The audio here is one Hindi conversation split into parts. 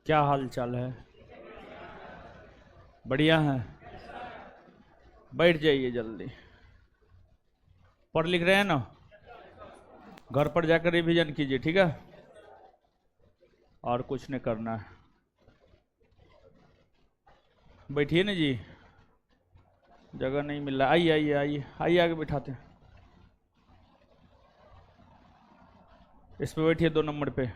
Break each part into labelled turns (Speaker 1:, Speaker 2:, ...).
Speaker 1: क्या हाल चाल है? बढ़िया है। बैठ जाइए जल्दी। पढ़ लिख रहे हैं ना? घर पर जाकर रिवीजन कीजिए, ठीक है? और कुछ नहीं करना है। बैठिए ना जी, जगह नहीं मिल रहा। आइए आइए आइए आइए, आगे बैठाते हैं। इस पे बैठिए, 2 नंबर पे।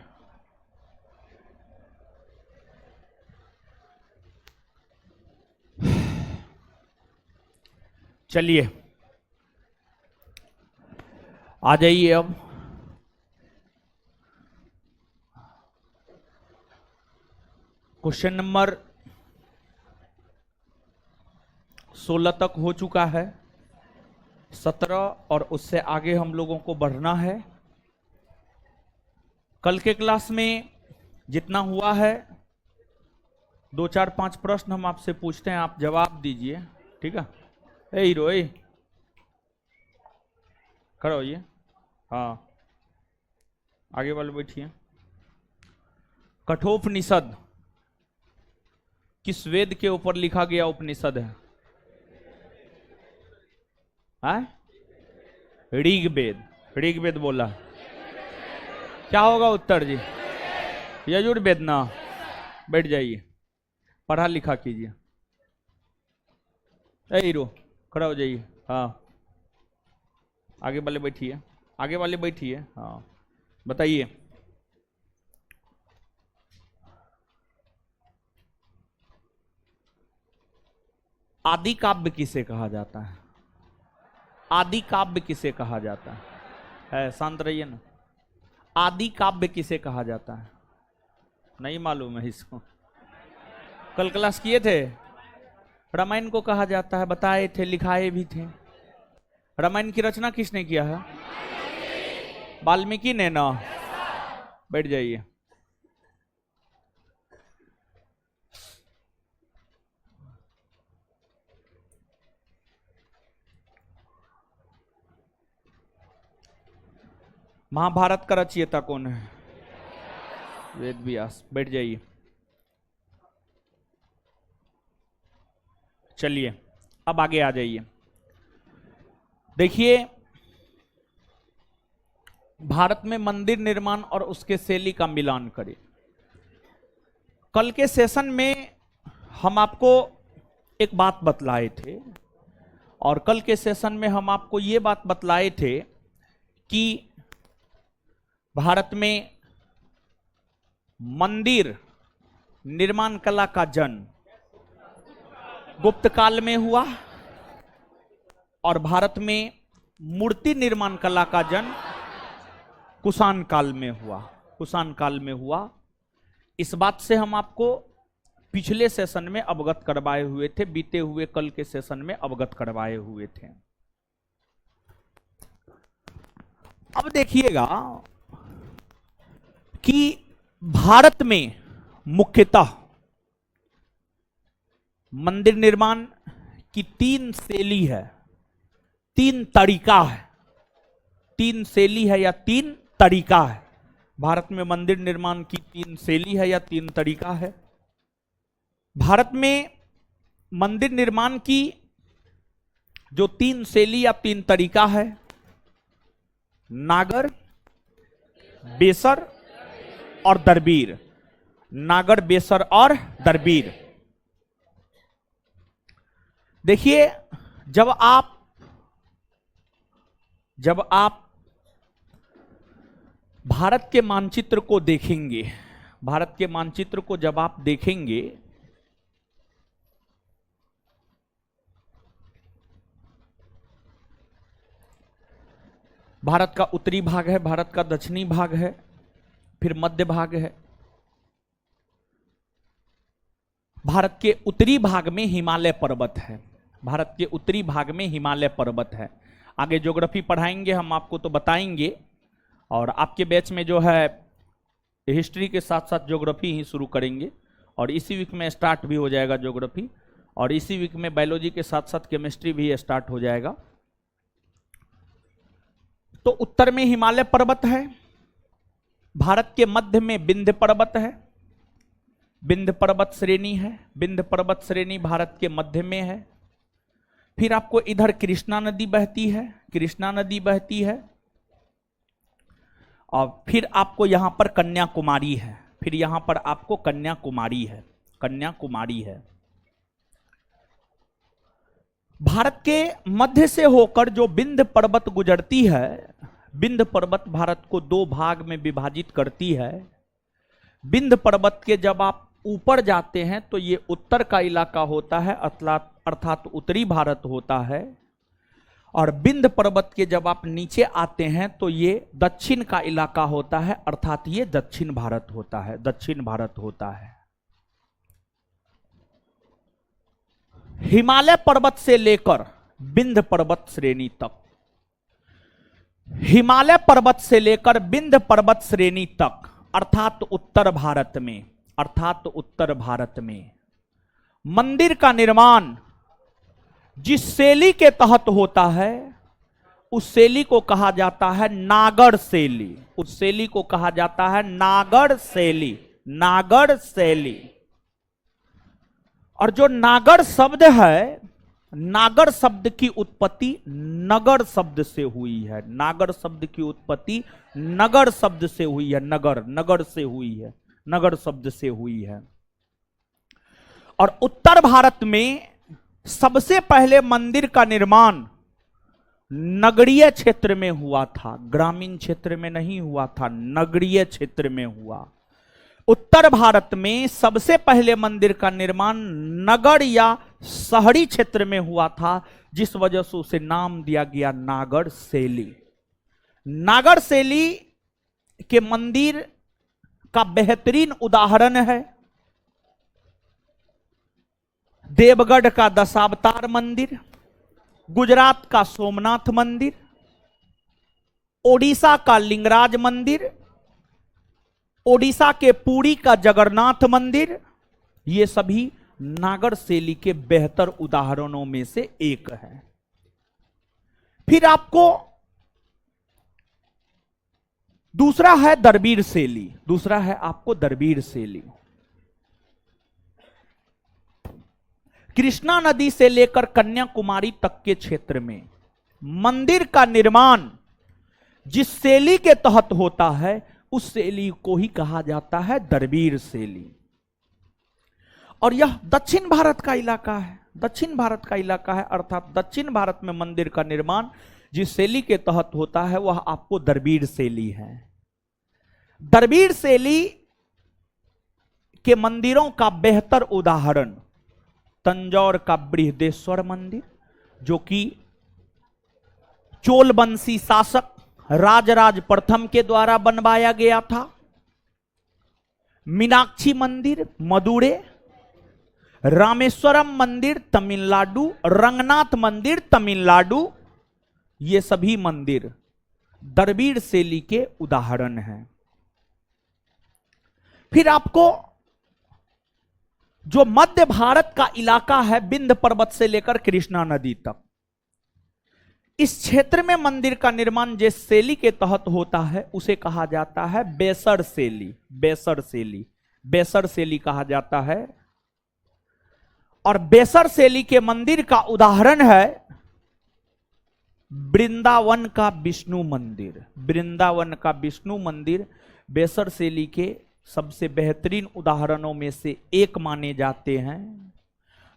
Speaker 1: चलिए आ जाइए अब। क्वेश्चन नंबर 16 तक हो चुका है। 17 और उससे आगे हम लोगों को बढ़ना है। कल के क्लास में जितना हुआ है, 2 4 5 प्रश्न हम आपसे पूछते हैं, आप जवाब दीजिए, ठीक है? ए हीरो, ए खड़ा होइए। हाँ, आगे वाले बैठिए। कठोपनिषद किस वेद के ऊपर लिखा गया उपनिषद है? ऋग्वेद। ऋग्वेद बोला। क्या होगा उत्तर जी? यजुर्वेद ना। बैठ जाइए, पढ़ा लिखा कीजिए। ए हीरो, खड़ा हो जाइए। हाँ, आगे वाले बैठिए, आगे वाले बैठिए। हाँ, बताइए। आदि काव्य किसे कहा जाता है? आदि काव्य किसे कहा जाता है? शांत रहिए ना। आदि काव्य किसे कहा जाता है? नहीं मालूम है इसको? कल क्लास किए थे। रामायण को कहा जाता है, बताए थे, लिखाए भी थे। रामायण की रचना किसने किया है? वाल्मीकि ने ना। बैठ जाइए। महाभारत का रचयिता कौन है? वेद व्यास। बैठ जाइए। चलिए अब आगे आ जाइए। देखिए, भारत में मंदिर निर्माण और उसके शैली का मिलान करें। कल के सेशन में हम आपको एक बात बतलाए थे, और कल के सेशन में हम आपको ये बात बतलाए थे कि भारत में मंदिर निर्माण कला का जन्म गुप्त काल में हुआ, और भारत में मूर्ति निर्माण कला का जन्म कुषाण काल में हुआ। कुषाण काल में हुआ। इस बात से हम आपको पिछले सेशन में अवगत करवाए हुए थे, बीते हुए कल के सेशन में अवगत करवाए हुए थे। अब देखिएगा कि भारत में मुख्यतः मंदिर निर्माण की 3 शैली है, 3 तरीका है। 3 शैली है या 3 तरीका है। भारत में मंदिर निर्माण की 3 शैली है या 3 तरीका है। भारत में मंदिर निर्माण की जो 3 शैली या 3 तरीका है, नागर, बेसर और दरबीर। नागर, बेसर और दरबीर। देखिए, जब आप भारत के मानचित्र को देखेंगे, भारत के मानचित्र को जब आप देखेंगे, भारत का उत्तरी भाग है, भारत का दक्षिणी भाग है, फिर मध्य भाग है। भारत के उत्तरी भाग में हिमालय पर्वत है। भारत के उत्तरी भाग में हिमालय पर्वत है। आगे ज्योग्राफी पढ़ाएंगे हम आपको तो बताएंगे, और आपके बैच में जो है हिस्ट्री के साथ साथ ज्योग्राफी ही शुरू करेंगे, और इसी वीक में स्टार्ट भी हो जाएगा ज्योग्राफी, और इसी वीक में बायोलॉजी के साथ साथ केमिस्ट्री भी स्टार्ट हो जाएगा। तो उत्तर में हिमालय पर्वत है, भारत के मध्य में विंध्य पर्वत है, विंध्य पर्वत श्रेणी है, विंध्य पर्वत श्रेणी भारत के मध्य में है। फिर आपको इधर कृष्णा नदी बहती है, कृष्णा नदी बहती है। और फिर आपको यहां पर कन्याकुमारी है, फिर यहां पर आपको कन्याकुमारी है, कन्याकुमारी है। भारत के मध्य से होकर जो विंध्य पर्वत गुजरती है, विंध्य पर्वत भारत को दो भाग में विभाजित करती है। विंध्य पर्वत के जब आप ऊपर जाते हैं तो ये उत्तर का इलाका होता है, अर्थात उत्तरी भारत होता है। और विंध्य पर्वत के जब आप नीचे आते हैं तो ये दक्षिण का इलाका होता है, अर्थात ये दक्षिण भारत होता है, दक्षिण भारत होता है। हिमालय पर्वत से लेकर विंध्य पर्वत श्रेणी तक, हिमालय पर्वत से लेकर विंध्य पर्वत श्रेणी तक, अर्थात उत्तर भारत में, अर्थात उत्तर भारत में मंदिर का निर्माण जिस शैली के तहत होता है उस शैली को कहा जाता है नागर शैली, उस शैली को कहा जाता है नागर शैली, नागर शैली। और जो नागर शब्द है, नागर शब्द की उत्पत्ति नगर शब्द से हुई है, नागर शब्द की उत्पत्ति नगर शब्द से हुई है, नगर, नगर से हुई है, नगर शब्द से हुई है। और उत्तर भारत में सबसे पहले मंदिर का निर्माण नगरीय क्षेत्र में हुआ था, ग्रामीण क्षेत्र में नहीं हुआ था, नगरीय क्षेत्र में हुआ। उत्तर भारत में सबसे पहले मंदिर का निर्माण नगर या शहरी क्षेत्र में हुआ था, जिस वजह से उसे नाम दिया गया नागर शैली। नागर शैली के मंदिर का बेहतरीन उदाहरण है देवगढ़ का दशावतार मंदिर, गुजरात का सोमनाथ मंदिर, ओडिशा का लिंगराज मंदिर, ओडिशा के पुरी का जगन्नाथ मंदिर। ये सभी नागर शैली के बेहतर उदाहरणों में से एक है। फिर आपको दूसरा है दरबीर शैली, दूसरा है आपको दरबीर शैली। कृष्णा नदी से लेकर कन्याकुमारी तक के क्षेत्र में मंदिर का निर्माण जिस शैली के तहत होता है उस शैली को ही कहा जाता है दरबीर शैली। और यह दक्षिण भारत का इलाका है, दक्षिण भारत का इलाका है, अर्थात दक्षिण भारत में मंदिर का निर्माण जिस शैली के तहत होता है वह आपको दरबीर शैली है। दरबीर शैली के मंदिरों का बेहतर उदाहरण तंजौर का बृहदेश्वर मंदिर, जो कि चोलवंशी शासक राजराज प्रथम के द्वारा बनवाया गया था। मीनाक्षी मंदिर मदुरै, रामेश्वरम मंदिर तमिलनाडु, रंगनाथ मंदिर तमिलनाडु, ये सभी मंदिर दरबीर शैली के उदाहरण हैं। फिर आपको जो मध्य भारत का इलाका है विंध्य पर्वत से लेकर कृष्णा नदी तक, इस क्षेत्र में मंदिर का निर्माण जिस शैली के तहत होता है उसे कहा जाता है बेसर शैली, बेसर शैली, बेसर शैली कहा जाता है। और बेसर शैली के मंदिर का उदाहरण है वृंदावन का विष्णु मंदिर, वृंदावन का विष्णु मंदिर बेसर शैली के सबसे बेहतरीन उदाहरणों में से एक माने जाते हैं।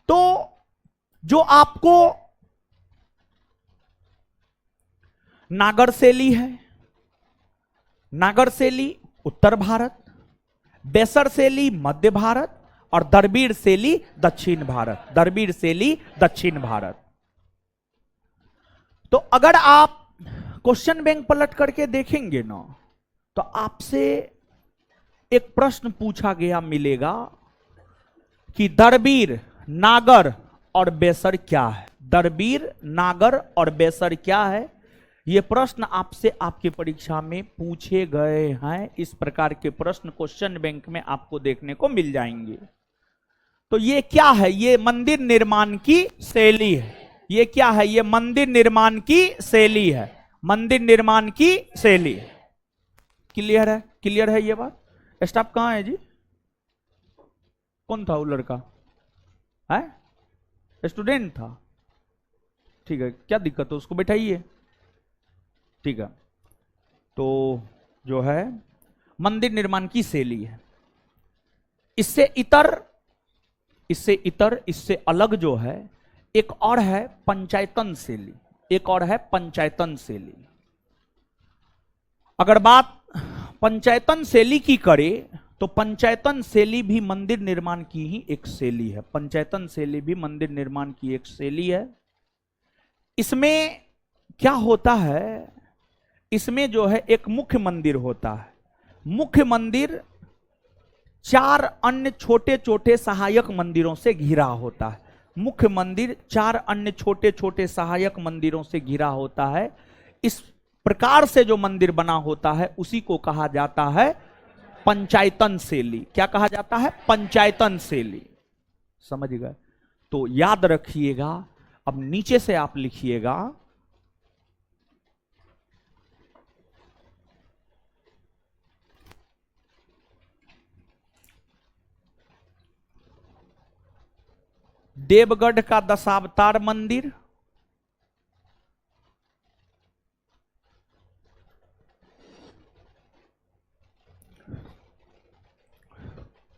Speaker 1: तो जो आपको नागर शैली है, नागर शैली उत्तर भारत, बेसर शैली मध्य भारत और दरबीर शैली दक्षिण भारत, दरबीर शैली दक्षिण भारत। तो अगर आप क्वेश्चन बैंक पलट करके देखेंगे ना तो आपसे एक प्रश्न पूछा गया मिलेगा कि दरबीर, नागर और बेसर क्या है, दरबीर, नागर और बेसर क्या है। ये प्रश्न आपसे आपकी परीक्षा में पूछे गए हैं। इस प्रकार के प्रश्न क्वेश्चन बैंक में आपको देखने को मिल जाएंगे। तो ये क्या है, ये मंदिर निर्माण की शैली है। ये क्या है, ये मंदिर निर्माण की शैली है, मंदिर निर्माण की शैली। क्लियर है, क्लियर है ये बात। स्टाफ कहां है जी? कौन था वो लड़का? है स्टूडेंट था, ठीक है, क्या दिक्कत है, उसको बैठाइए। ठीक है, तो जो है मंदिर निर्माण की शैली है। इससे इतर इससे अलग जो है एक और है पंचायतन शैली, एक और है पंचायतन शैली। अगर बात पंचायतन शैली की करें तो पंचायतन शैली भी मंदिर निर्माण की ही एक शैली है। पंचायतन शैली भी मंदिर निर्माण की एक शैली है। इसमें क्या होता है, इसमें जो है एक मुख्य मंदिर होता है। मुख्य मंदिर 4 अन्य छोटे छोटे सहायक मंदिरों से घिरा होता है। मुख्य मंदिर 4 अन्य छोटे छोटे सहायक मंदिरों से घिरा होता है। इस प्रकार से जो मंदिर बना होता है उसी को कहा जाता है पंचायतन शैली। क्या कहा जाता है? पंचायतन शैली। समझ गए? तो याद रखिएगा। अब नीचे से आप लिखिएगा देवगढ़ का दशावतार मंदिर,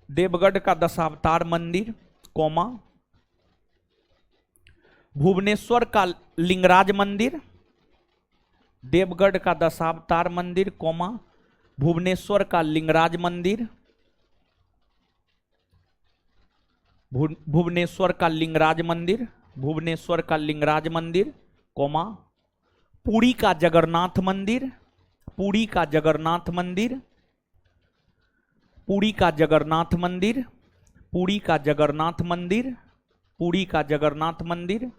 Speaker 1: देवगढ़ का दशावतार मंदिर, कोमा भुवनेश्वर का लिंगराज मंदिर, देवगढ़ का दशावतार मंदिर, कोमा भुवनेश्वर का लिंगराज मंदिर, भुवनेश्वर का लिंगराज मंदिर, भुवनेश्वर का लिंगराज मंदिर, कोमा पुरी का जगन्नाथ मंदिर, पुरी का जगन्नाथ मंदिर, पुरी का जगन्नाथ मंदिर, पुरी का जगन्नाथ मंदिर, पुरी का जगन्नाथ मंदिर,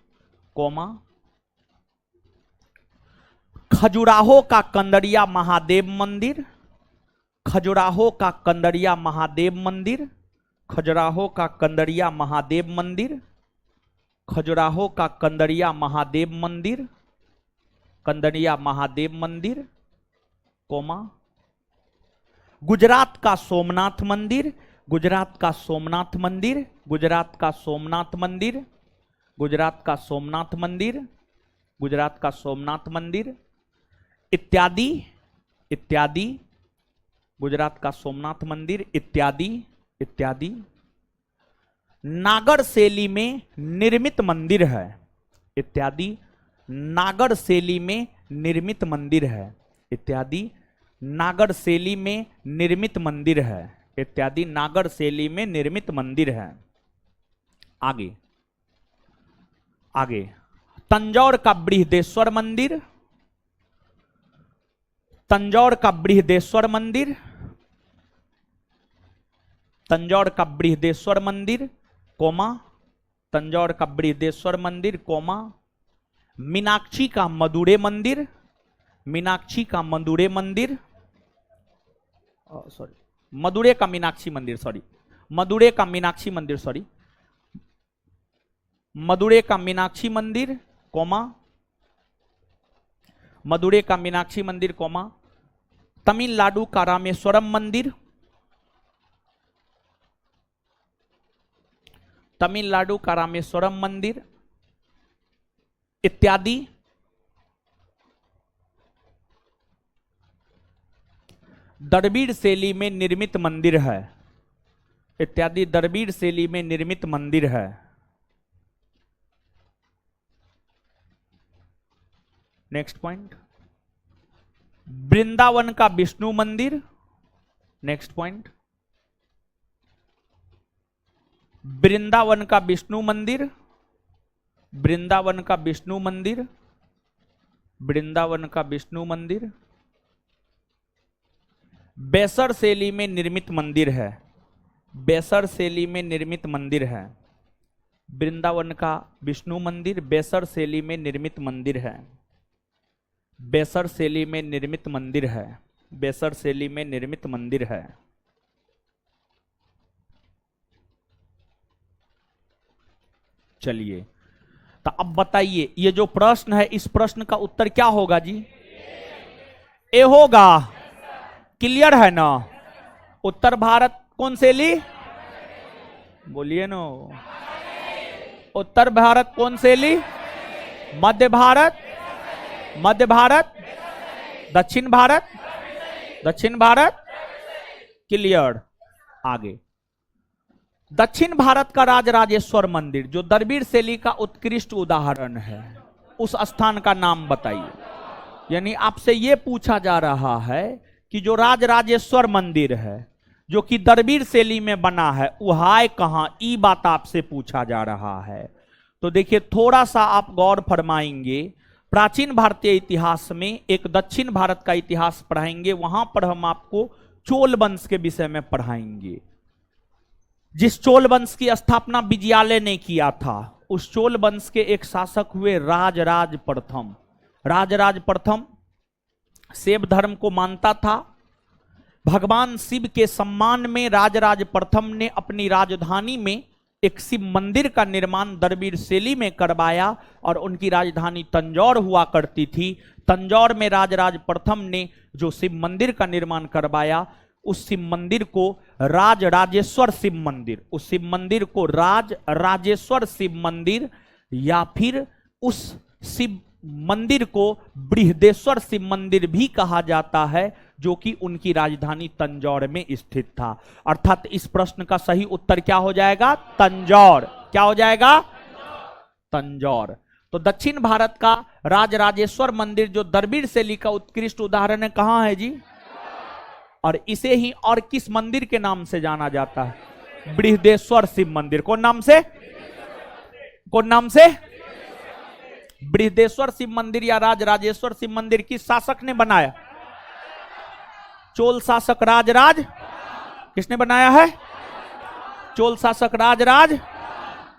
Speaker 1: कोमा खजुराहो का कंदरिया महादेव मंदिर, खजुराहो का कंदरिया महादेव मंदिर, खजुराहो का कंदरिया महादेव मंदिर, खजुराहो का कंदरिया महादेव मंदिर, कंदरिया महादेव मंदिर, कोमा गुजरात का सोमनाथ मंदिर, गुजरात का सोमनाथ मंदिर, गुजरात का सोमनाथ मंदिर, गुजरात का सोमनाथ मंदिर, गुजरात का सोमनाथ मंदिर इत्यादि इत्यादि, गुजरात का सोमनाथ मंदिर इत्यादि इत्यादि। नागर शैली में निर्मित मंदिर है इत्यादि, नागर शैली में निर्मित मंदिर है इत्यादि, नागर शैली में निर्मित मंदिर है इत्यादि, नागर शैली में निर्मित मंदिर है। आगे आगे तंजौर का बृहदेश्वर मंदिर, तंजौर का बृहदेश्वर मंदिर, तंजौर का बृहदेश्वर मंदिर, कोमा तंजौर का बृहदेश्वर मंदिर, कोमा मीनाक्षी का मदुरै मंदिर, मीनाक्षी का मदुरै मंदिर, सॉरी मदुरै का मीनाक्षी मंदिर, सॉरी मदुरै का मीनाक्षी मंदिर, सॉरी मदुरै का मीनाक्षी मंदिर, कोमा मदुरै का मीनाक्षी मंदिर, कोमा तमिलनाडु का रामेश्वरम मंदिर, तमिलनाडु का रामेश्वरम मंदिर इत्यादि। द्रविड़ शैली में निर्मित मंदिर है इत्यादि, द्रविड़ शैली में निर्मित मंदिर है। नेक्स्ट पॉइंट वृंदावन का विष्णु मंदिर, नेक्स्ट पॉइंट वृंदावन का विष्णु मंदिर, वृंदावन का विष्णु मंदिर, वृंदावन का विष्णु मंदिर बेसर शैली में निर्मित मंदिर है, बेसर शैली में निर्मित मंदिर है। वृंदावन का विष्णु मंदिर बेसर शैली में निर्मित मंदिर है, बेसर शैली में निर्मित मंदिर है, बेसर शैली में निर्मित मंदिर है। चलिए, तो अब बताइए ये जो प्रश्न है इस प्रश्न का उत्तर क्या होगा जी? ए होगा। क्लियर है ना? उत्तर भारत कौन शैली? बोलिए नो। उत्तर भारत कौन शैली? मध्य भारत, मध्य भारत, दक्षिण भारत, दक्षिण भारत, क्लियर। आगे, दक्षिण भारत का राजराजेश्वर मंदिर जो द्रविड़ शैली का उत्कृष्ट उदाहरण है, उस स्थान का नाम बताइए। यानी आपसे यह पूछा जा रहा है कि जो राजराजेश्वर मंदिर है जो कि द्रविड़ शैली में बना है, वह है कहां, ई बात आपसे पूछा जा रहा है। तो देखिए, थोड़ा सा आप गौर फरमाएंगे। प्राचीन भारतीय इतिहास में एक दक्षिण भारत का इतिहास पढ़ाएंगे, वहां पर हम आपको चोल वंश के विषय में पढ़ाएंगे। जिस चोल वंश की स्थापना विजयालय ने किया था, उस चोल वंश के एक शासक हुए राजराज प्रथम। राजराज प्रथम शैव धर्म को मानता था। भगवान शिव के सम्मान में राजराज प्रथम ने अपनी राजधानी में एक शिव मंदिर का निर्माण द्रविड़ शैली में करवाया और उनकी राजधानी तंजौर हुआ करती थी। तंजौर में राजराज प्रथम ने जो शिव मंदिर का निर्माण करवाया, उस शिव मंदिर को राजराजेश्वर शिव मंदिर, उस शिव मंदिर को राजराजेश्वर शिव मंदिर या फिर उस शिव मंदिर को बृहदेश्वर शिव मंदिर भी कहा जाता है, जो कि उनकी राजधानी तंजौर में स्थित था। अर्थात इस प्रश्न का सही उत्तर क्या हो जाएगा? तंजौर। क्या हो जाएगा? तंजौर। तो दक्षिण भारत का राजराजेश्वर मंदिर जो द्रविड़ शैली का उत्कृष्ट उदाहरण है, कहां है जी? और इसे ही और किस मंदिर के नाम से जाना जाता है? बृहदेश्वर शिव मंदिर। कौन नाम से? कौन नाम से? बृहदेश्वर शिव मंदिर या राजराजेश्वर शिव मंदिर किस शासक ने बनाया? चोल शासक राजराज। किसने बनाया है? चोल शासक राजराज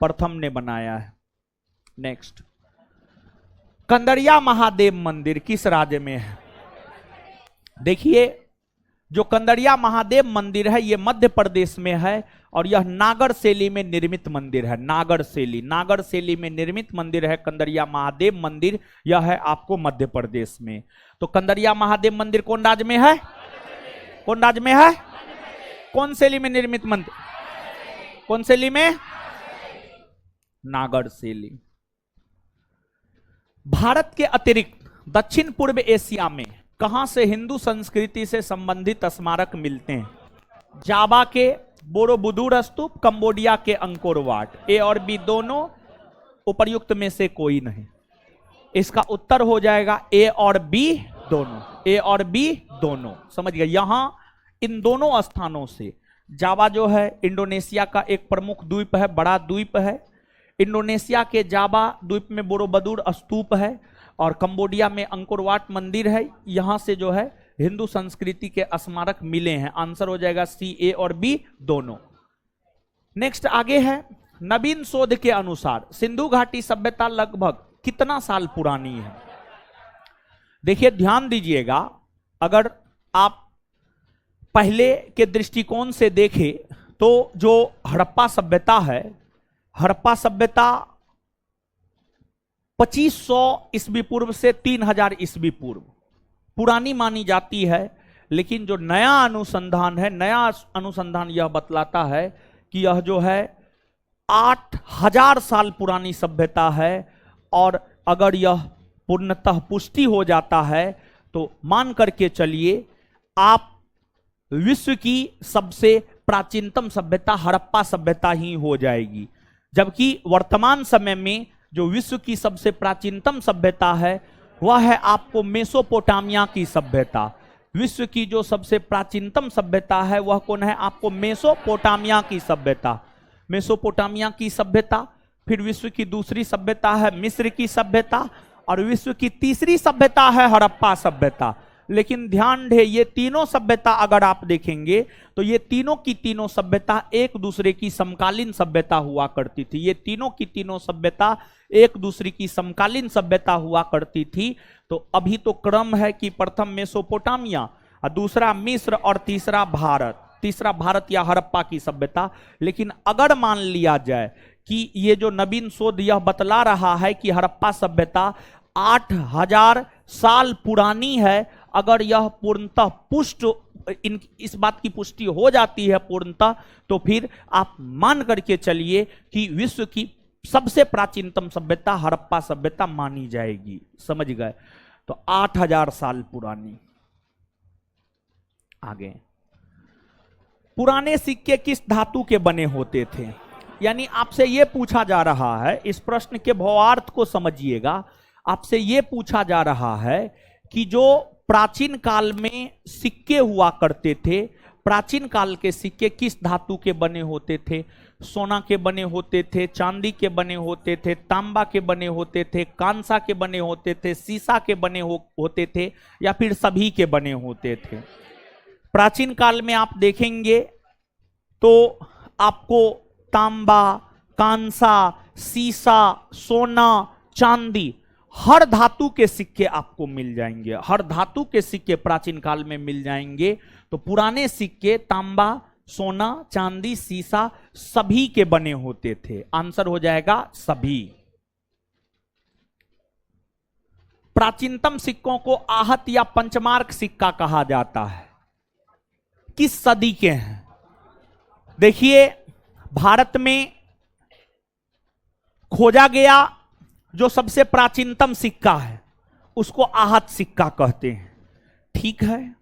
Speaker 1: प्रथम ने बनाया है। नेक्स्ट, कंदरिया महादेव मंदिर किस राज्य में है? देखिए, जो कंदरिया महादेव मंदिर है यह मध्य प्रदेश में है और यह नागर शैली में निर्मित मंदिर है। नागर शैली में निर्मित मंदिर है कंदरिया महादेव मंदिर। यह है आपको मध्य प्रदेश में। तो कंदरिया महादेव मंदिर कौन राज्य में है? कौन राज्य में है? कौन शैली में निर्मित मंदिर? कौन शैली में? नागर शैली। भारत के अतिरिक्त दक्षिण पूर्व एशिया में कहां से हिंदू संस्कृति से संबंधित स्मारक मिलते हैं? जावा के बोरोबुदुर स्तूप, कंबोडिया के अंकोर वाट। ए और बी दोनों, उपर्युक्त में से कोई नहीं। इसका उत्तर हो जाएगा ए और बी दोनों। ए और बी दोनों, समझ गए? यहां इन दोनों स्थानों से, जावा जो है इंडोनेशिया का एक प्रमुख द्वीप है, बड़ा द्वीप है। इंडोनेशिया के जावा द्वीप में बोरोबुदुर स्तूप है और कंबोडिया में अंकोर वाट मंदिर है। यहां से जो है हिंदू संस्कृति के स्मारक मिले हैं। आंसर हो जाएगा सी, ए और बी दोनों। नेक्स्ट आगे है, नवीन शोध के अनुसार सिंधु घाटी सभ्यता लगभग कितना साल पुरानी है? देखिए, ध्यान दीजिएगा, अगर आप पहले के दृष्टिकोण से देखें तो जो हड़प्पा सभ्यता है, हड़प्पा सभ्यता 2500 ईस्वी पूर्व से 3000 ईस्वी पूर्व पुरानी मानी जाती है। लेकिन जो नया अनुसंधान है, नया अनुसंधान यह बतलाता है कि यह जो है 8000 साल पुरानी सभ्यता है। और अगर यह पूर्णतः पुष्टि हो जाता है तो मान करके चलिए आप विश्व की सबसे प्राचीनतम सभ्यता हड़प्पा सभ्यता ही हो जाएगी। जबकि वर्तमान समय में जो विश्व की सबसे प्राचीनतम सभ्यता है वह है आपको मेसोपोटामिया की सभ्यता। विश्व की जो सबसे प्राचीनतम सभ्यता है वह कौन है? आपको मेसोपोटामिया की सभ्यता। मेसोपोटामिया की सभ्यता, फिर विश्व की दूसरी सभ्यता है मिस्र की सभ्यता और विश्व की तीसरी सभ्यता है हड़प्पा सभ्यता। लेकिन ध्यान दे, ये तीनों सभ्यता अगर आप देखेंगे तो ये तीनों की तीनों सभ्यता एक दूसरे की समकालीन सभ्यता हुआ करती थी। ये तीनों की तीनों सभ्यता एक दूसरे की समकालीन सभ्यता हुआ करती थी। तो अभी तो क्रम है कि प्रथम मेसोपोटामिया, दूसरा मिस्र और तीसरा भारत। तीसरा भारत या हड़प्पा की सभ्यता। लेकिन अगर मान लिया जाए कि ये जो नवीन शोध यह बतला रहा है कि हड़प्पा सभ्यता 8000 साल पुरानी है, अगर यह पूर्णतः पुष्ट इस बात की पुष्टि हो जाती है पूर्णतः, तो फिर आप मान करके चलिए कि विश्व की सबसे प्राचीनतम सभ्यता हड़प्पा सभ्यता मानी जाएगी। समझ गए? तो 8000 साल पुरानी। आगे, पुराने सिक्के किस धातु के बने होते थे? यानी आपसे यह पूछा जा रहा है, इस प्रश्न के भावार्थ को समझिएगा। आपसे यह पूछा जा रहा है कि जो प्राचीन काल में सिक्के हुआ करते थे, प्राचीन काल के सिक्के किस धातु के बने होते थे? सोना के बने होते थे, चांदी के बने होते थे, तांबा के बने होते थे, कांसा के बने होते थे, सीसा के बने होते थे, या फिर सभी के बने होते थे? प्राचीन काल में आप देखेंगे तो आपको तांबा, कांसा, सीसा, सोना, चांदी, हर धातु के सिक्के आपको मिल जाएंगे। हर धातु के सिक्के प्राचीन काल में मिल जाएंगे। तो पुराने सिक्के तांबा, सोना, चांदी, सीसा सभी के बने होते थे। आंसर हो जाएगा सभी। प्राचीनतम सिक्कों को आहत या पंचमार्क सिक्का कहा जाता है। किस सदी के हैं? देखिए, भारत में खोजा गया जो सबसे प्राचीनतम सिक्का है उसको आहत सिक्का कहते हैं। ठीक है,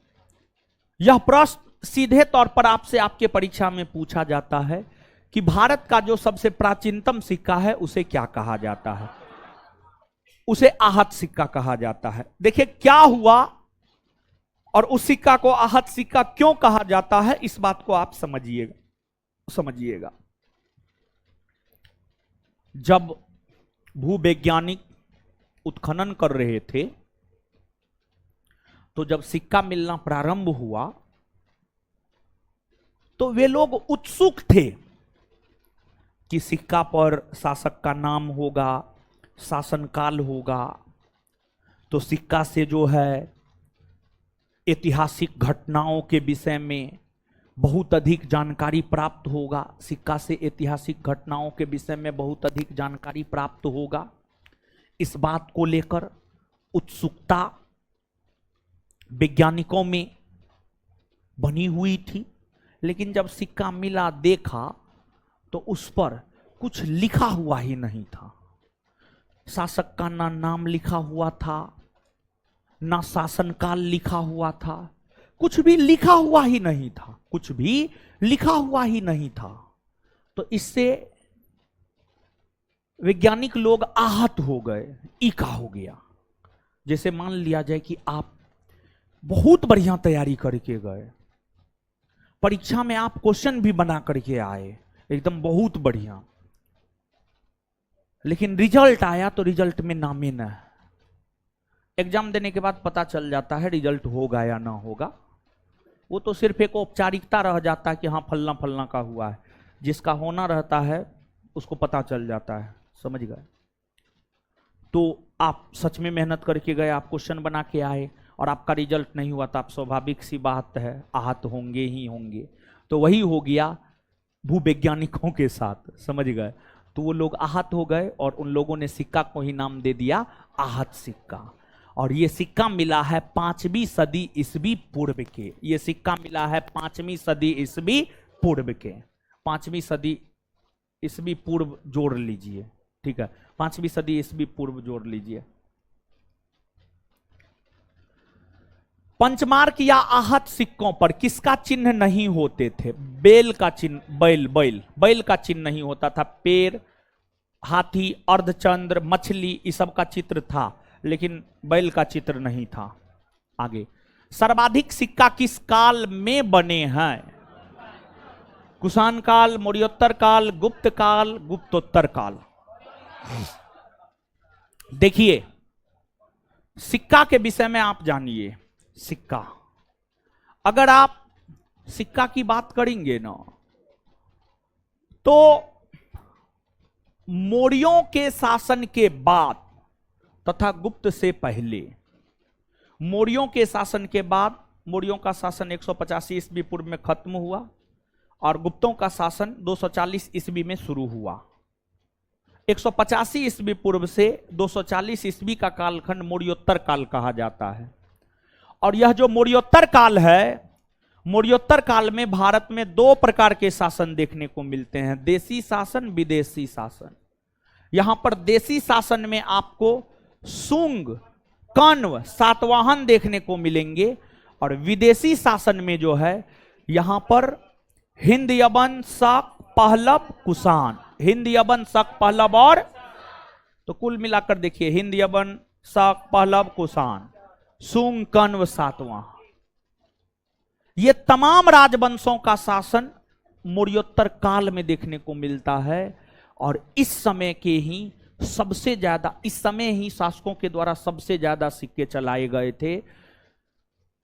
Speaker 1: यह प्रश्न सीधे तौर पर आपसे आपके परीक्षा में पूछा जाता है कि भारत का जो सबसे प्राचीनतम सिक्का है उसे क्या कहा जाता है? उसे आहत सिक्का कहा जाता है। देखिए क्या हुआ और उस सिक्का को आहत सिक्का क्यों कहा जाता है, इस बात को आप समझिएगा। जब भूवैज्ञानिक उत्खनन कर रहे थे तो जब सिक्का मिलना प्रारंभ हुआ तो वे लोग उत्सुक थे कि सिक्का पर शासक का नाम होगा, शासनकाल होगा, तो सिक्का से जो है ऐतिहासिक घटनाओं के विषय में बहुत अधिक जानकारी प्राप्त होगा। सिक्का से ऐतिहासिक घटनाओं के विषय में बहुत अधिक जानकारी प्राप्त होगा। इस बात को लेकर उत्सुकता वैज्ञानिकों में बनी हुई थी। लेकिन जब सिक्का मिला, देखा तो उस पर कुछ लिखा हुआ ही नहीं था। शासक का ना नाम लिखा हुआ था, ना शासनकाल लिखा हुआ था, कुछ भी लिखा हुआ ही नहीं था, कुछ भी लिखा हुआ ही नहीं था। तो इससे वैज्ञानिक लोग आहत हो गए, ईका हो गया। जैसे मान लिया जाए कि आप बहुत बढ़िया तैयारी करके गए, परीक्षा में आप क्वेश्चन भी बना करके आए एकदम बहुत बढ़िया, लेकिन रिजल्ट आया तो रिजल्ट में नामे न है। एग्जाम देने के बाद पता चल जाता है रिजल्ट होगा या ना होगा, वो तो सिर्फ एक औपचारिकता रह जाता है कि हाँ फलना फलना का हुआ है। जिसका होना रहता है उसको पता चल जाता है। समझ गए? तो आप सच में मेहनत करके गए, आप क्वेश्चन बना के आए और आपका रिजल्ट नहीं हुआ तो आप स्वाभाविक सी बात है आहत होंगे ही होंगे। तो वही हो गया भूवैज्ञानिकों के साथ। समझ गए? तो वो लोग आहत हो गए और उन लोगों ने सिक्का को ही नाम दे दिया आहत सिक्का। और ये सिक्का मिला है 5वीं सदी ईस्वी पूर्व के। ये सिक्का मिला है 5वीं सदी ईस्वी पूर्व के। 5वीं सदी ईस्वी पूर्व जोड़ लीजिए। ठीक है, 5वीं सदी ईस्वी पूर्व जोड़ लीजिए। पंचमार्क या आहत सिक्कों पर किसका चिन्ह नहीं होते थे? बैल का चिन्ह, बैल का चिन्ह नहीं होता था। पेड़, हाथी, अर्धचंद्र, मछली, इस सब का चित्र था, लेकिन बैल का चित्र नहीं था। आगे, सर्वाधिक सिक्का किस काल में बने हैं? कुषाण काल, मौर्योत्तर काल, गुप्त काल, गुप्तोत्तर काल। देखिए, सिक्का के विषय में आप जानिए। सिक्का, अगर आप सिक्का की बात करेंगे ना तो मौर्यों के शासन के बाद तथा गुप्त से पहले, मौर्यों के शासन के बाद, मौर्यों का शासन 185 ईस्वी पूर्व में खत्म हुआ और गुप्तों का शासन 240 ईस्वी में शुरू हुआ। 185 ईस्वी पूर्व से 240 ईस्वी का कालखंड मौर्योत्तर काल कहा जाता है। और यह जो मौर्योत्तर काल है मौर्योत्तर काल में भारत में दो प्रकार के शासन देखने को मिलते हैं, देशी शासन, विदेशी शासन। यहां पर देशी शासन में आपको शुंग, कण्व, सातवाहन देखने को मिलेंगे, और विदेशी शासन में जो है यहां पर हिंद, यवन, शक, पहलव, कुषाण, हिंद, यवन, शक, पहलव और, तो कुल मिलाकर देखिए हिंद, यवन, शक, पहलव, कुषाण, शुंग, कण्व, सातवाहन, ये तमाम राजवंशों का शासन मौर्योत्तर काल में देखने को मिलता है। और इस समय के ही सबसे ज्यादा, इस समय ही शासकों के द्वारा सबसे ज्यादा सिक्के चलाए गए थे।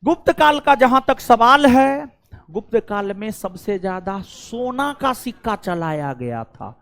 Speaker 1: गुप्त काल का जहां तक सवाल है, गुप्त काल में सबसे ज्यादा सोना का सिक्का चलाया गया था,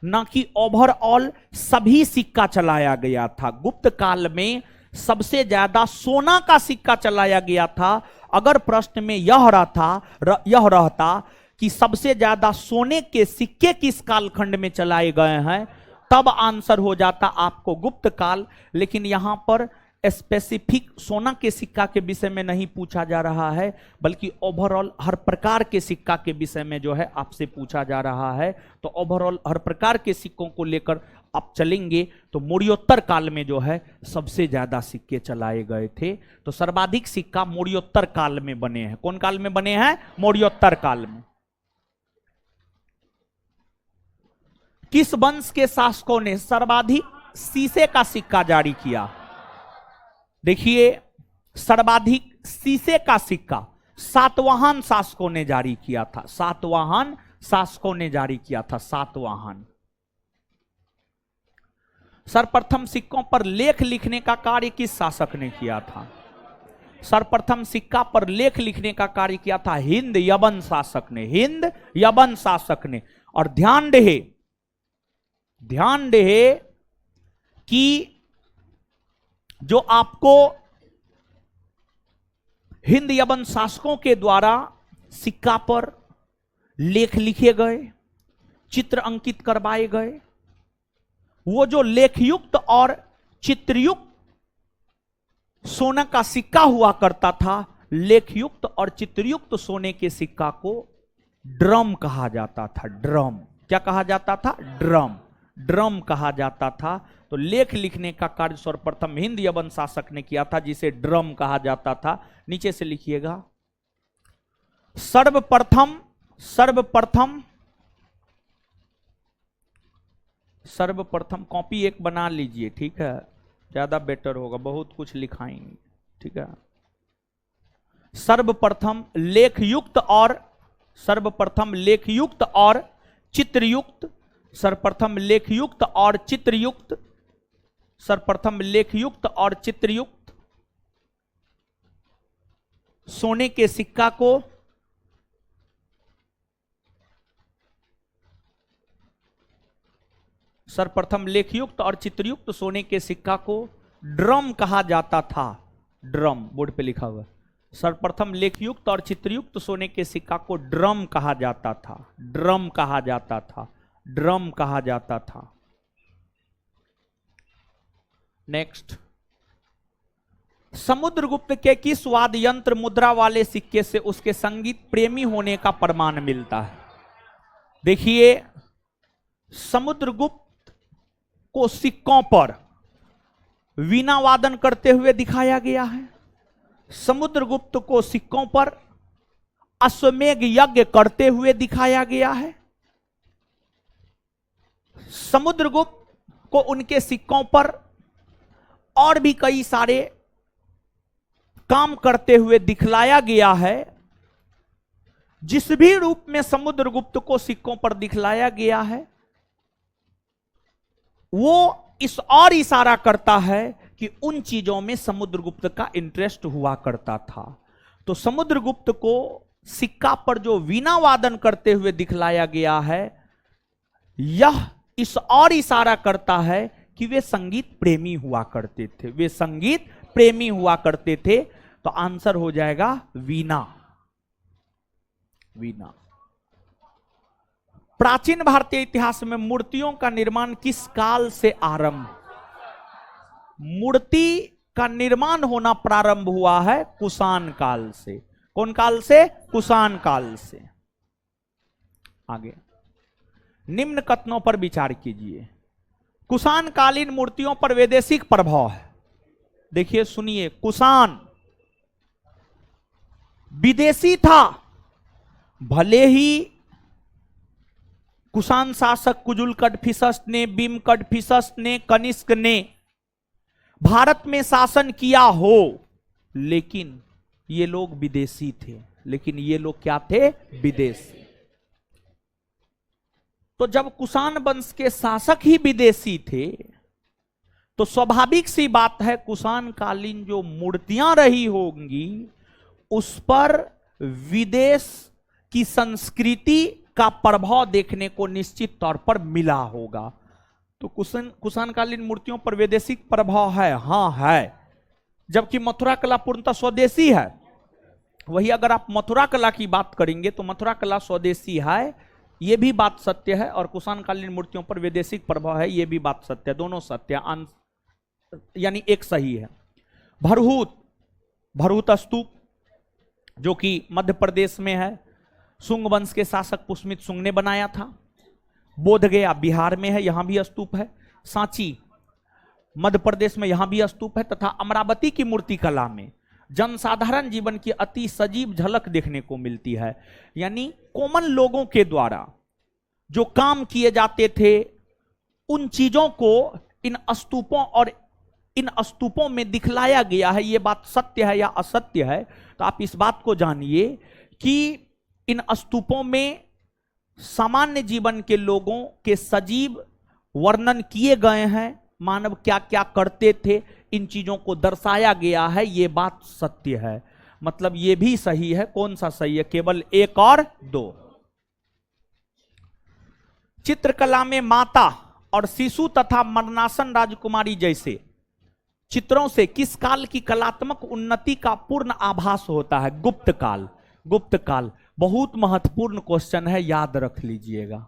Speaker 1: ना कि ओवरऑल सभी सिक्का चलाया गया था। गुप्त काल में सबसे ज्यादा सोना का सिक्का चलाया गया था। अगर प्रश्न में यह रहता कि सबसे ज्यादा सोने के सिक्के किस कालखंड में चलाए गए हैं, तब आंसर हो जाता आपको गुप्त काल। लेकिन यहां पर स्पेसिफिक सोना के सिक्का के विषय में नहीं पूछा जा रहा है, बल्कि ओवरऑल हर प्रकार के सिक्का के विषय में जो है आपसे पूछा जा रहा है। तो ओवरऑल हर प्रकार के सिक्कों को लेकर आप चलेंगे तो मौर्योत्तर काल में जो है सबसे ज्यादा सिक्के चलाए गए थे। तो सर्वाधिक सिक्का मौर्योत्तर काल में बने हैं। कौन काल में बने हैं? मौर्योत्तर काल में। किस वंश के शासकों ने सर्वाधिक शीशे का सिक्का जारी किया? देखिए, सर्वाधिक शीशे का सिक्का सातवाहन शासकों ने जारी किया था। सातवाहन शासकों ने जारी किया था। सातवाहन सर्वप्रथम सिक्कों पर लेख लिखने का कार्य किस शासक ने किया था? सर्वप्रथम सिक्का पर लेख लिखने का कार्य किया था हिंद, यवन शासक ने। हिंद, यवन शासक ने। और ध्यान रहे कि जो आपको हिंद, यवन शासकों के द्वारा सिक्का पर लेख लिखे गए, चित्र अंकित करवाए गए, वो जो लेखयुक्त और चित्रयुक्त सोना का सिक्का हुआ करता था, लेखयुक्त और चित्रयुक्त सोने के सिक्का को ड्रम कहा जाता था। ड्रम, क्या कहा जाता था? ड्रम। ड्रम कहा जाता था। तो लेख लिखने का कार्य सर्वप्रथम हिंद, यवन शासक ने किया था, जिसे ड्रम कहा जाता था। नीचे से लिखिएगा, सर्वप्रथम कॉपी एक बना लीजिए, ठीक है, ज्यादा बेटर होगा, बहुत कुछ लिखाएंगे, ठीक है। सर्वप्रथम लेखयुक्त और चित्रयुक्त, सर्वप्रथम लेखयुक्त और चित्रयुक्त सोने के सिक्का को सर्वप्रथम लेखयुक्त और चित्रयुक्त सोने के सिक्का को ड्रम कहा जाता था। ड्रम, बोर्ड पे लिखा हुआ। सर्वप्रथम लेखयुक्त और चित्रयुक्त सोने के सिक्का को ड्रम कहा जाता था। ड्रम कहा जाता था। ड्रम कहा जाता था। नेक्स्ट, समुद्रगुप्त के किस वाद्य यंत्र मुद्रा वाले सिक्के से उसके संगीत प्रेमी होने का प्रमाण मिलता है? देखिए, समुद्रगुप्त को सिक्कों पर वीणा वादन करते हुए दिखाया गया है। समुद्रगुप्त को सिक्कों पर अश्वमेघ यज्ञ करते हुए दिखाया गया है। समुद्रगुप्त को उनके सिक्कों पर और भी कई सारे काम करते हुए दिखलाया गया है। जिस भी रूप में समुद्रगुप्त को सिक्कों पर दिखलाया गया है, वो इस और इशारा करता है कि उन चीजों में समुद्रगुप्त का इंटरेस्ट हुआ करता था। तो समुद्रगुप्त को सिक्का पर जो वीणा वादन करते हुए दिखलाया गया है, यह इस और इशारा करता है कि वे संगीत प्रेमी हुआ करते थे। वे संगीत प्रेमी हुआ करते थे। तो आंसर हो जाएगा वीणा। वीणा। प्राचीन भारतीय इतिहास में मूर्तियों का निर्माण किस काल से आरंभ? मूर्ति का निर्माण होना प्रारंभ हुआ है कुषाण काल से। कौन काल से? कुषाण काल से। आगे निम्न कथनों पर विचार कीजिए। कुषाण कालीन मूर्तियों पर वैदेशिक प्रभाव है। देखिए सुनिए, कुषाण विदेशी था, भले ही कुषाण शासक कुजुल कडफिसस ने, बीम कडफिसस ने, कनिष्क ने भारत में शासन किया हो, लेकिन ये लोग विदेशी थे। लेकिन ये लोग क्या थे? विदेशी। तो जब कुषाण वंश के शासक ही विदेशी थे, तो स्वाभाविक सी बात है कुषाण कालीन जो मूर्तियां रही होंगी उस पर विदेश की संस्कृति का प्रभाव देखने को निश्चित तौर पर मिला होगा। तो कुषाण कालीन मूर्तियों पर वैदेशिक प्रभाव है, हां है। जबकि मथुरा कला पूर्णतः स्वदेशी है। वही अगर आप मथुरा कला की बात करेंगे तो मथुरा कला स्वदेशी है, यह भी बात सत्य है, और कुषाण कालीन मूर्तियों पर वैदेशिक प्रभाव है, यह भी बात सत्य है। दोनों सत्य, यानी एक सही है। भरहूत स्तूप जो कि मध्य प्रदेश में है, शुंग वंश के शासक पुष्मित शुंग ने बनाया था। बोधगया बिहार में है, यहां भी स्तूप है। सांची मध्य प्रदेश में, यहां भी स्तूप है। तथा अमरावती की मूर्ति कला में जनसाधारण जीवन की अति सजीव झलक देखने को मिलती है। यानी कॉमन लोगों के द्वारा जो काम किए जाते थे उन चीजों को इन स्तूपों और इन स्तूपों में दिखलाया गया है। यह बात सत्य है या असत्य है, तो आप इस बात को जानिए कि इन स्तूपों में सामान्य जीवन के लोगों के सजीव वर्णन किए गए हैं। मानव क्या क्या करते थे, इन चीजों को दर्शाया गया है, यह बात सत्य है। मतलब यह भी सही है। कौन सा सही है? केवल एक और दो। चित्रकला में माता और शिशु तथा मरणासन राजकुमारी जैसे चित्रों से किस काल की कलात्मक उन्नति का पूर्ण आभास होता है? गुप्त काल। गुप्त काल बहुत महत्वपूर्ण क्वेश्चन है, याद रख लीजिएगा।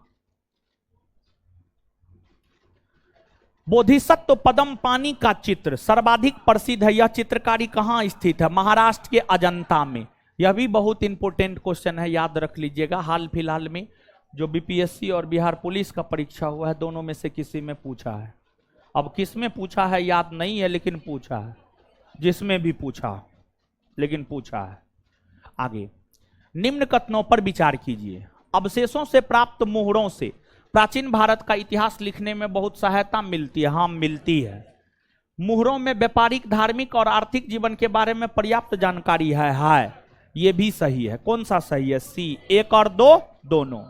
Speaker 1: बोधिसत्व पदम पानी का चित्र सर्वाधिक प्रसिद्ध है। यह चित्रकारी कहां स्थित है? महाराष्ट्र के अजंता में। यह भी बहुत इंपॉर्टेंट क्वेश्चन है, याद रख लीजिएगा। हाल फिलहाल में जो बीपीएससी और बिहार पुलिस का परीक्षा हुआ है, दोनों में से किसी में पूछा है। अब किस में पूछा है याद नहीं है, लेकिन पूछा है। जिसमें भी पूछा लेकिन पूछा है। आगे निम्न कथनों पर विचार कीजिए। अवशेषों से प्राप्त मोहरों से प्राचीन भारत का इतिहास लिखने में बहुत सहायता मिलती है। हाँ, मिलती है। मोहरों में व्यापारिक, धार्मिक और आर्थिक जीवन के बारे में पर्याप्त जानकारी है। यह भी सही है। कौन सा सही है? सी। एक और दो, दोनों।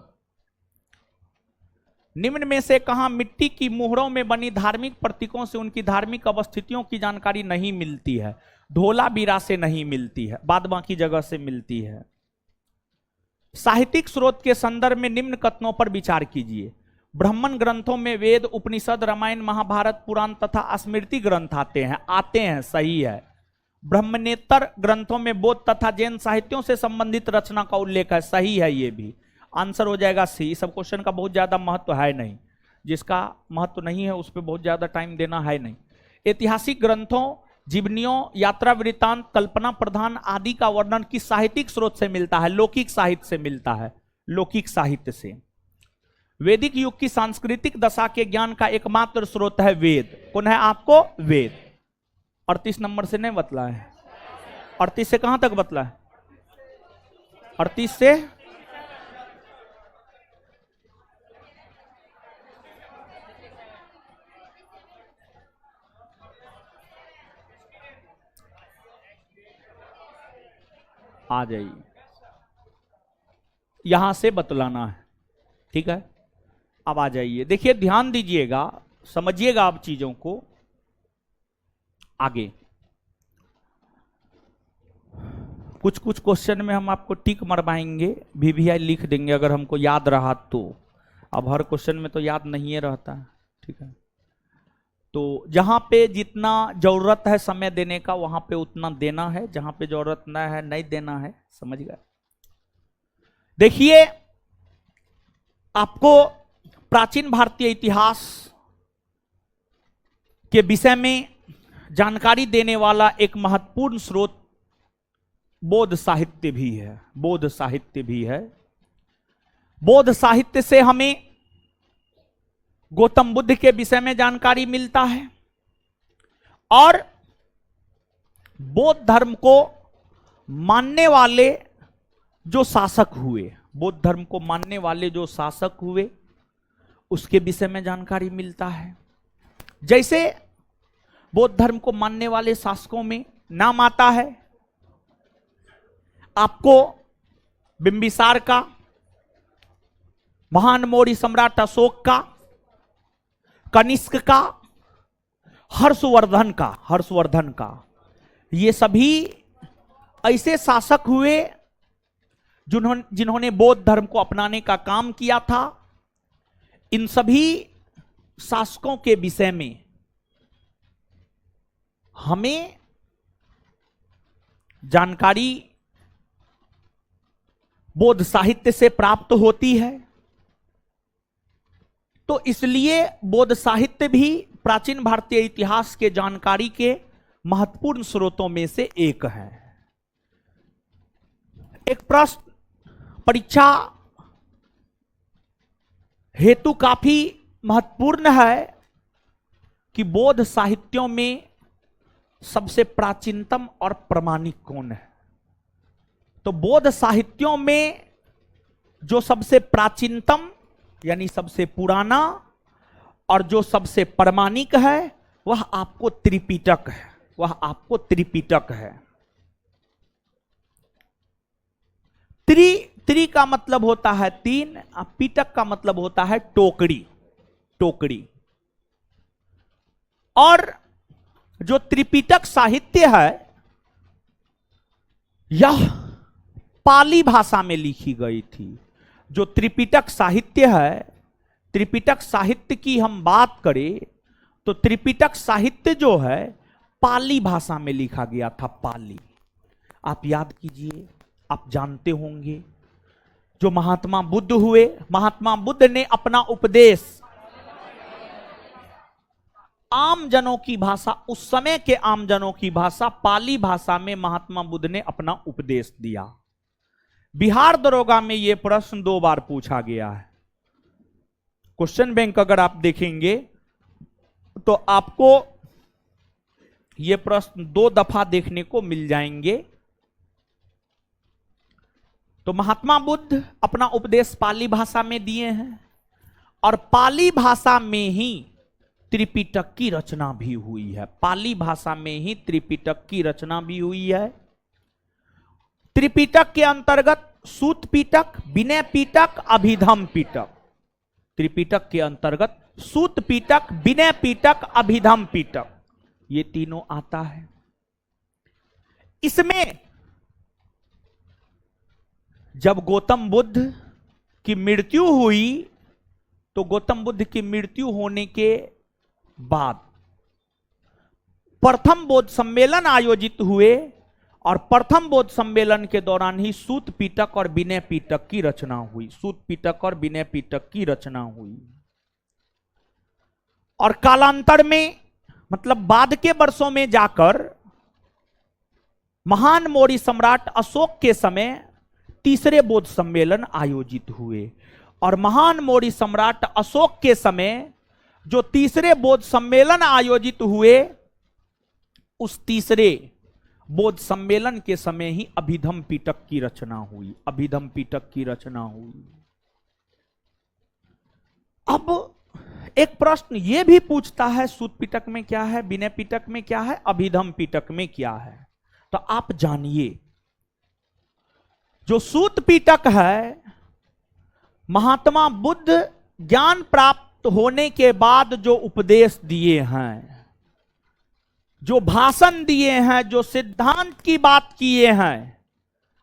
Speaker 1: निम्न में से कहां मिट्टी की मोहरों में बनी धार्मिक प्रतीकों से उनकी धार्मिक अवस्थितियों की जानकारी नहीं मिलती है? धोलावीरा से नहीं मिलती है, बाद बाकी जगह से मिलती है। साहित्यिक स्रोत के संदर्भ में निम्न कथनों पर विचार कीजिए। ब्राह्मण ग्रंथों में वेद, उपनिषद, रामायण, महाभारत, पुराण तथा स्मृति ग्रंथ आते हैं। सही है। ब्रह्मणेतर ग्रंथों में बौद्ध तथा जैन साहित्यों से संबंधित रचना का उल्लेख है। सही है। ये भी आंसर हो जाएगा सी। सब क्वेश्चन का बहुत ज्यादा महत्व है नहीं, जिसका महत्व नहीं है उस पर बहुत ज्यादा टाइम देना है नहीं। ऐतिहासिक ग्रंथों, जीवनियों, यात्रा वृत्तांत, कल्पना प्रधान आदि का वर्णन किस साहित्यिक स्रोत से मिलता है? लौकिक साहित्य से मिलता है। लौकिक साहित्य से। वैदिक युग की सांस्कृतिक दशा के ज्ञान का एकमात्र स्रोत है वेद। कौन है आपको? वेद। 38 नंबर से नहीं बतला है। 38 से कहां तक बतला है? 38 से आ जाइए, यहां से बतलाना है। ठीक है, अब आ जाइए। देखिए ध्यान दीजिएगा, समझिएगा आप चीजों को। आगे कुछ कुछ क्वेश्चन में हम आपको टिक मरवाएंगे, वीवीआई लिख देंगे अगर हमको याद रहा तो। अब हर क्वेश्चन में तो याद नहीं है रहता। ठीक है, तो जहां पे जितना जरूरत है समय देने का वहां पे उतना देना है, जहां पे जरूरत ना है नहीं देना है। समझ गए? देखिए आपको प्राचीन भारतीय इतिहास के विषय में जानकारी देने वाला एक महत्वपूर्ण स्रोत बौद्ध साहित्य भी है, बौद्ध साहित्य भी है। बौद्ध साहित्य से हमें गौतम बुद्ध के विषय में जानकारी मिलता है और बौद्ध धर्म को मानने वाले जो शासक हुए, बौद्ध धर्म को मानने वाले जो शासक हुए उसके विषय में जानकारी मिलता है। जैसे बौद्ध धर्म को मानने वाले शासकों में नाम आता है आपको बिंबिसार का, महान मौर्य सम्राट अशोक का, कनिष्क का, हर्षवर्धन का। ये सभी ऐसे शासक हुए जिन्होंने बौद्ध धर्म को अपनाने का काम किया था। इन सभी शासकों के विषय में हमें जानकारी बौद्ध साहित्य से प्राप्त होती है। तो इसलिए बौद्ध साहित्य भी प्राचीन भारतीय इतिहास के जानकारी के महत्वपूर्ण स्रोतों में से एक है। एक प्रश्न परीक्षा हेतु काफी महत्वपूर्ण है कि बौद्ध साहित्यों में सबसे प्राचीनतम और प्रामाणिक कौन है। तो बौद्ध साहित्यों में जो सबसे प्राचीनतम यानी सबसे पुराना और जो सबसे प्रामाणिक है वह आपको त्रिपिटक है, वह आपको त्रिपिटक है। त्रि का मतलब होता है तीन, पिटक का मतलब होता है टोकरी, टोकरी। और जो त्रिपिटक साहित्य है यह पाली भाषा में लिखी गई थी। जो त्रिपिटक साहित्य है, त्रिपिटक साहित्य की हम बात करें तो त्रिपिटक साहित्य जो है पाली भाषा में लिखा गया था, पाली। आप याद कीजिए, आप जानते होंगे जो महात्मा बुद्ध हुए, महात्मा बुद्ध ने अपना उपदेश आम जनों की भाषा, उस समय के आम जनों की भाषा पाली भाषा में महात्मा बुद्ध ने अपना उपदेश दिया। बिहार दरोगा में यह प्रश्न 2 बार पूछा गया है। क्वेश्चन बैंक अगर आप देखेंगे तो आपको यह प्रश्न 2 दफा देखने को मिल जाएंगे। तो महात्मा बुद्ध अपना उपदेश पाली भाषा में दिए हैं और पाली भाषा में ही त्रिपिटक की रचना भी हुई है। पाली भाषा में ही त्रिपिटक की रचना भी हुई है। त्रिपिटक के अंतर्गत सूत पिटक, विनय पिटक, अभिधम पिटक। त्रिपिटक के अंतर्गत सूत पिटक, विनय पिटक, अभिधम पिटक, ये तीनों आता है। इसमें जब गौतम बुद्ध की मृत्यु हुई तो गौतम बुद्ध की मृत्यु होने के बाद प्रथम बौद्ध सम्मेलन आयोजित हुए और प्रथम बौद्ध सम्मेलन के दौरान ही सूत पिटक और विनय पिटक की रचना हुई। सूत पिटक और विनय पिटक की रचना हुई और कालांतर में मतलब बाद के वर्षों में जाकर महान मौर्य सम्राट अशोक के समय तीसरे बौद्ध सम्मेलन आयोजित हुए और महान मौर्य सम्राट अशोक के समय जो तीसरे बौद्ध सम्मेलन आयोजित हुए उस तीसरे बौद्ध सम्मेलन के समय ही अभिधम पिटक की रचना हुई, अभिधम पिटक की रचना हुई। अब एक प्रश्न यह भी पूछता है सूत पिटक में क्या है, विनय पिटक में क्या है, अभिधम पिटक में क्या है। तो आप जानिए जो सूत पिटक है महात्मा बुद्ध ज्ञान प्राप्त होने के बाद जो उपदेश दिए हैं, जो भाषण दिए हैं, जो सिद्धांत की बात किए हैं,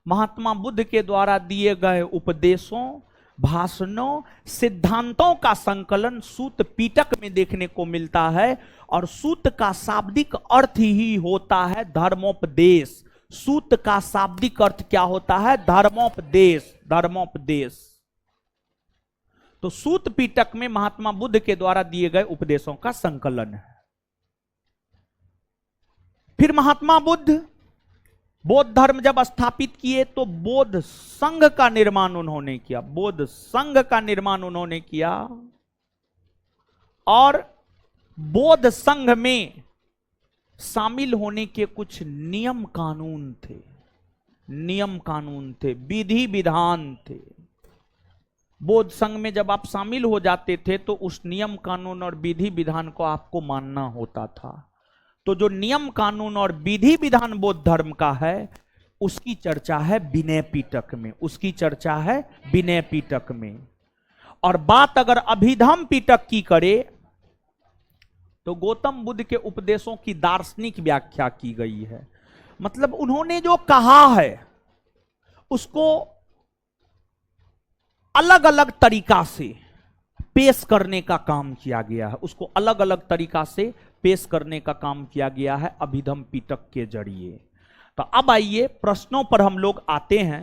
Speaker 1: महात्मा बुद्ध के द्वारा दिए गए उपदेशों, भाषणों, सिद्धांतों का संकलन सूत पिटक में देखने को मिलता है। और सूत का शाब्दिक अर्थ ही होता है धर्मोपदेश। सूत का शाब्दिक अर्थ क्या होता है? धर्मोपदेश, धर्मोपदेश। तो सूत पिटक में महात्मा बुद्ध के द्वारा दिए गए उपदेशों का संकलन है। फिर महात्मा बुद्ध बौद्ध धर्म जब स्थापित किए तो बौद्ध संघ का निर्माण उन्होंने किया, बौद्ध संघ का निर्माण उन्होंने किया। और बौद्ध संघ में शामिल होने के कुछ नियम कानून थे, नियम कानून थे, विधि विधान थे। बौद्ध संघ में जब आप शामिल हो जाते थे तो उस नियम कानून और विधि विधान को आपको मानना होता था। तो जो नियम कानून और विधि विधान बौद्ध धर्म का है उसकी चर्चा है विनय पिटक में, उसकी चर्चा है विनय पिटक में। और बात अगर अभिधम पिटक की करे तो गौतम बुद्ध के उपदेशों की दार्शनिक व्याख्या की गई है। मतलब उन्होंने जो कहा है उसको अलग अलग तरीका से पेश करने का काम किया गया है, उसको अलग अलग तरीका से पेश करने का काम किया गया है अभिधम पिटक के जरिए। तो अब आइए प्रश्नों पर हम लोग आते हैं।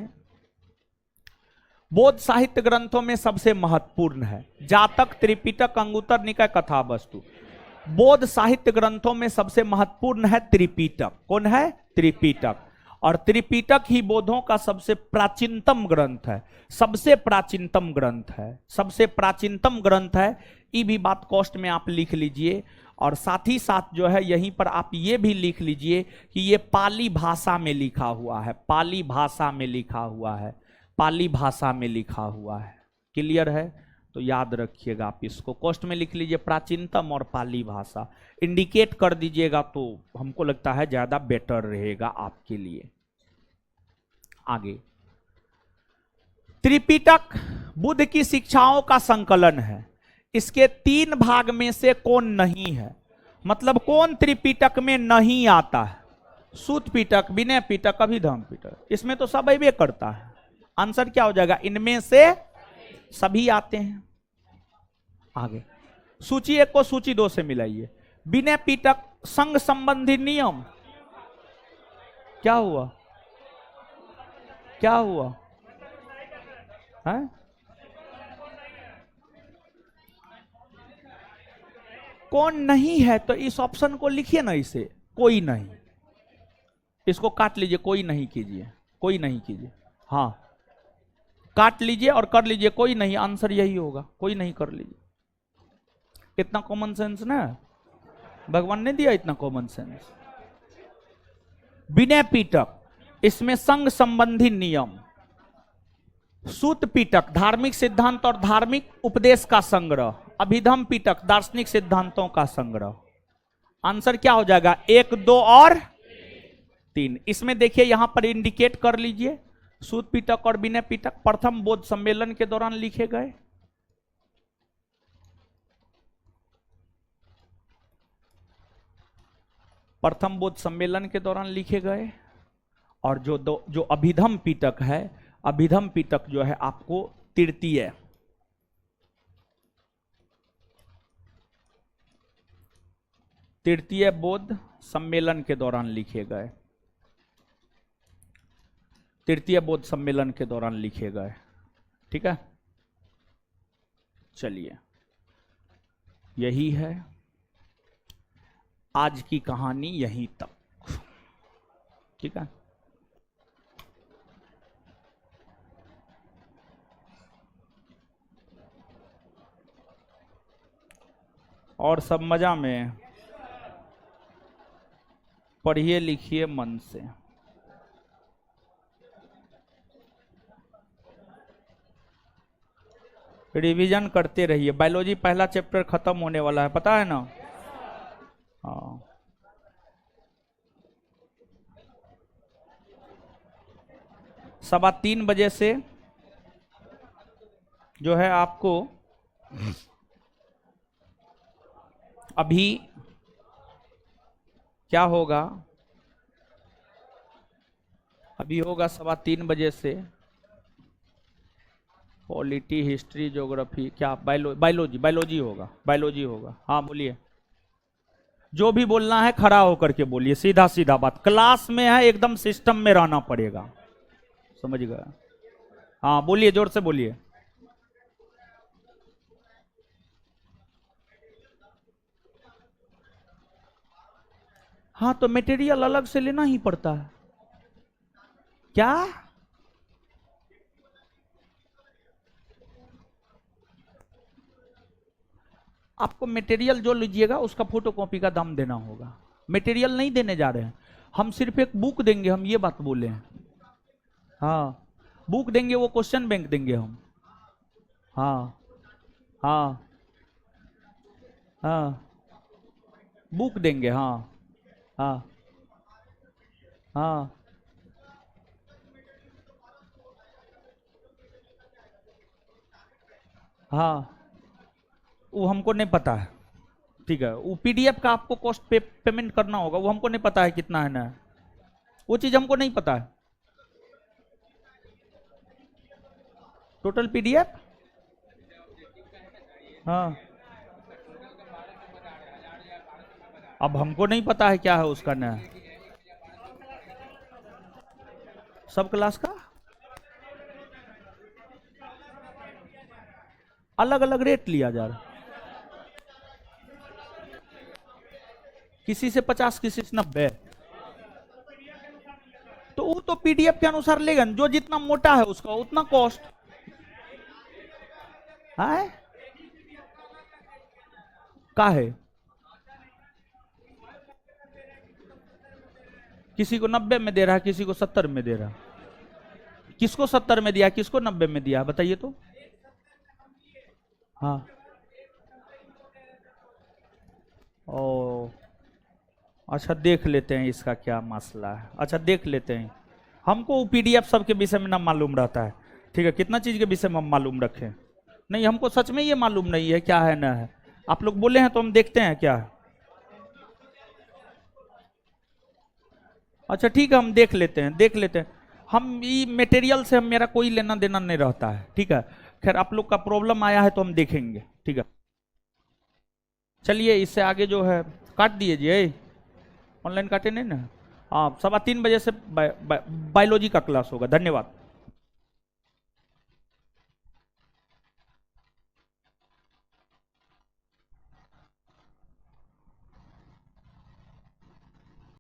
Speaker 1: बौद्ध साहित्य ग्रंथों में सबसे महत्वपूर्ण है जातक, त्रिपिटक, अंगुत्तर निकाय, कथा वस्तु। बौद्ध साहित्य ग्रंथों में सबसे महत्वपूर्ण है त्रिपिटक। कौन है? त्रिपिटक। और त्रिपिटक ही बौद्धों का सबसे प्राचीनतम ग्रंथ है, सबसे प्राचीनतम ग्रंथ है, सबसे प्राचीनतम ग्रंथ है। ये भी बात कॉस्ट में आप लिख लीजिए। और साथ ही साथ जो है यहीं पर आप ये भी लिख लीजिए कि ये पाली भाषा में लिखा हुआ है, पाली भाषा में लिखा हुआ है, पाली भाषा में लिखा हुआ है। क्लियर है? तो याद रखिएगा, आप इसको कॉस्ट में लिख लीजिए, प्राचीनतम और पाली भाषा इंडिकेट कर दीजिएगा तो हमको लगता है ज्यादा बेटर रहेगा आपके लिए। आगे, त्रिपिटक बुद्ध की शिक्षाओं का संकलन है। इसके 3 भाग में से कौन नहीं है? मतलब कौन त्रिपिटक में नहीं आता है? सूत पिटक, विनय पिटक, अभिधम पिटक, इसमें तो सब अबे करता है। आंसर क्या हो जाएगा? इनमें से सभी आते हैं। आगे, सूची 1 को सूची 2 से मिलाइए। विनय पिटक संघ संबंधी नियम, क्या हुआ? क्या हुआ है? कौन नहीं है? तो इस ऑप्शन को लिखिए ना, इसे कोई नहीं, इसको काट लीजिए, कोई नहीं कीजिए, कोई नहीं कीजिए। हाँ, काट लीजिए और कर लीजिए, कोई नहीं। आंसर यही होगा, कोई नहीं कर लीजिए। इतना कॉमन सेंस ना भगवान ने दिया, इतना कॉमन सेंस। विनय पिटक इसमें संघ संबंधी नियम, सूत पिटक धार्मिक सिद्धांत और धार्मिक उपदेश का संग्रह, अभिधम पिटक दार्शनिक सिद्धांतों का संग्रह। आंसर क्या हो जाएगा? 1, 2 और 3। इसमें देखिए यहां पर इंडिकेट कर लीजिए, सूत पिटक और विनय पिटक प्रथम बौद्ध सम्मेलन के दौरान लिखे गए। प्रथम बौद्ध सम्मेलन के दौरान लिखे गए। और जो अभिधम पिटक है, अभिधम पिटक जो है आपको तृतीय बौद्ध सम्मेलन के दौरान लिखे गए, तृतीय बौद्ध सम्मेलन के दौरान लिखे गए। ठीक है, चलिए यही है आज की कहानी, यहीं तक। ठीक है, और सब मजा में पढ़िए लिखिए मन से। रिवीजन करते रहिए। बायोलॉजी पहला चैप्टर खत्म होने वाला है, पता है ना? हाँ, सवा 3 बजे से जो है आपको अभी क्या होगा, अभी होगा सवा 3 बजे से पॉलिटी, हिस्ट्री, ज्योग्राफी, क्या बायोलॉजी होगा, बायोलॉजी होगा। हाँ बोलिए, जो भी बोलना है खड़ा होकर के बोलिए, सीधा सीधा बात। क्लास में है, एकदम सिस्टम में रहना पड़ेगा, समझ गए? हाँ बोलिए, जोर से बोलिए। हाँ तो मटेरियल अलग से लेना ही पड़ता है। क्या? आपको मटेरियल जो लीजिएगा उसका फोटोकॉपी का दाम देना होगा। मटेरियल नहीं देने जा रहे हैं हम, सिर्फ एक बुक देंगे, हम ये बात बोले हैं। हाँ, बुक देंगे, वो क्वेश्चन बैंक देंगे हम। हाँ हाँ हाँ, बुक देंगे। हाँ हाँ हाँ हाँ, वो हमको नहीं पता है। ठीक है, वो पीडीएफ का आपको कॉस्ट पेमेंट करना होगा, वो हमको नहीं पता है कितना है ना, वो चीज हमको नहीं पता है। टोटल पीडीएफ, हाँ, अब हमको नहीं पता है क्या है उसका ना, सब क्लास का अलग अलग रेट लिया जा रहा, किसी से 50, किसी से 90। तो वो तो पीडीएफ के अनुसार लेगा, जो जितना मोटा है उसका उतना कॉस्ट है। का है, किसी को 90 में दे रहा है, किसी को 70 में दे रहा है। किसको 70 में दिया, किसको 90 में दिया, बताइए तो। हाँ, ओ, अच्छा देख लेते हैं इसका क्या मसला है। अच्छा देख लेते हैं, हमको पीडीएफ सबके विषय में ना मालूम रहता है। ठीक है, कितना चीज के विषय में हम मालूम रखें, नहीं हमको सच में ये मालूम नहीं है क्या है ना है। आप लोग बोले हैं तो हम देखते हैं क्या है। अच्छा ठीक है, हम देख लेते हैं, देख लेते हैं। हम ये मटेरियल से हम, मेरा कोई लेना देना नहीं रहता है। ठीक है, खैर आप लोग का प्रॉब्लम आया है तो हम देखेंगे। ठीक है, चलिए इससे आगे जो है काट दीजिए, ऑनलाइन काटे नहीं ना। हाँ, 3:15 बजे से बायोलॉजी का क्लास होगा। धन्यवाद।